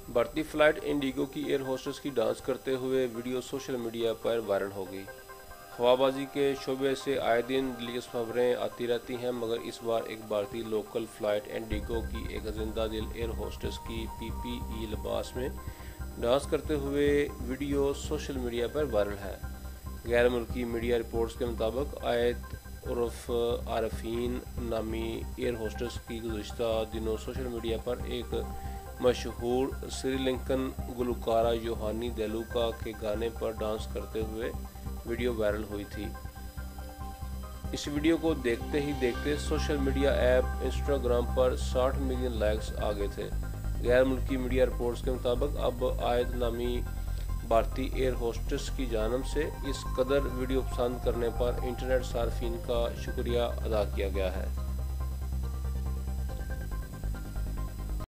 बढ़ती flight Indigo की air hostess की डांस करते हुए वीडियो सोशल मीडिया पर वायरल हो गई। हवाबाजी के शोबे से आए दिन दिलचस्प खबरें आती रहती हैं, मगर इस बार एक भारतीय लोकल फ्लाइट इंडिगो की एक जिंदा दिल एयर होस्टेस की पीपीई लिबास में डांस करते हुए वीडियो सोशल मीडिया पर वायरल है। गैर मुल्की मीडिया रिपोर्ट्स के मुताबिक आयत उर्फ आरफीन नामी एयर होस्टेस की गुज़िश्ता दिनों सोशल मीडिया पर एक मशहूर श्रीलंकन गुलकारा योहानी देलुका के गाने पर डांस करते हुए वीडियो वायरल हुई थी। इस वीडियो को देखते ही देखते सोशल मीडिया ऐप इंस्टाग्राम पर 60 मिलियन लाइक्स आ गए थे। गैर मुल्की मीडिया रिपोर्ट्स के मुताबिक अब आयत नामी भारतीय एयर होस्टेस की जानब से इस कदर वीडियो पसंद करने पर इंटरनेट सार्फिन का शुक्रिया अदा किया गया है।